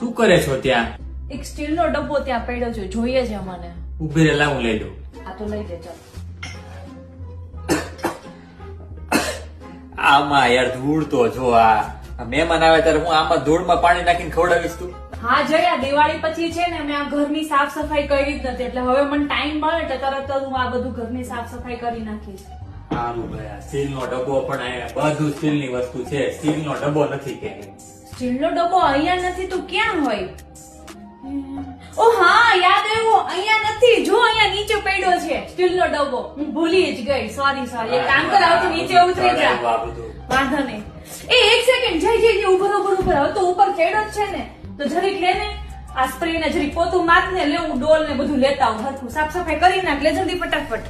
શું કરે છો ત્યાં? એક સ્ટીલનો ડબ્બો ત્યાં પડ્યો છે, જોઈએ છે મને. ઉભી રહે, હું લઈ લઉં. આ તો લઈ દે ચાલ. આમાં યાર ધૂળ તો જો, આ મહેમાન આવે ત્યારે હું આમાં ધૂળમાં પાણી નાખીને ખવડાવીશ તું? હા જયા, દિવાળી પછી છે ને મેં આ ઘરની સાફ સફાઈ કરી જ નથી, એટલે હવે મને ટાઈમ મળે એટલે તરત જ હું આ બધું ઘરની સાફ સફાઈ કરી નાખીશ. સારું ભાઈ, સ્ટીલનો ડબ્બો પણ અહીંયા બધું સ્ટીલની વસ્તુ છે, સ્ટીલનો ડબ્બો નથી કે? સ્ટીલનો ડબ્બો અહીંયા નથી તો ક્યાં હોય? ઓ હા, યાદ આવ્યું, અહીંયા નથી, જો અહીંયા નીચે પડ્યો છે સ્ટીલનો ડબ્બો. હું ભૂલી જ ગઈ, સોરી. એક કામ કર, આવતું નીચે ઉતરી જા. વાંધો નહીં. એક સેકન્ડ, જઈ ઉપર હવે તો ઉપર ચડ્યો જ છે ને, તો જરીક લે ને આ સ્પ્રે ને જરીક પોતું માર ને, લે હું ડોલ ને બધું લેતા આવું, હરખું સાફ સફાઈ કરી નાખ, લે જલ્દી ફટાફટ.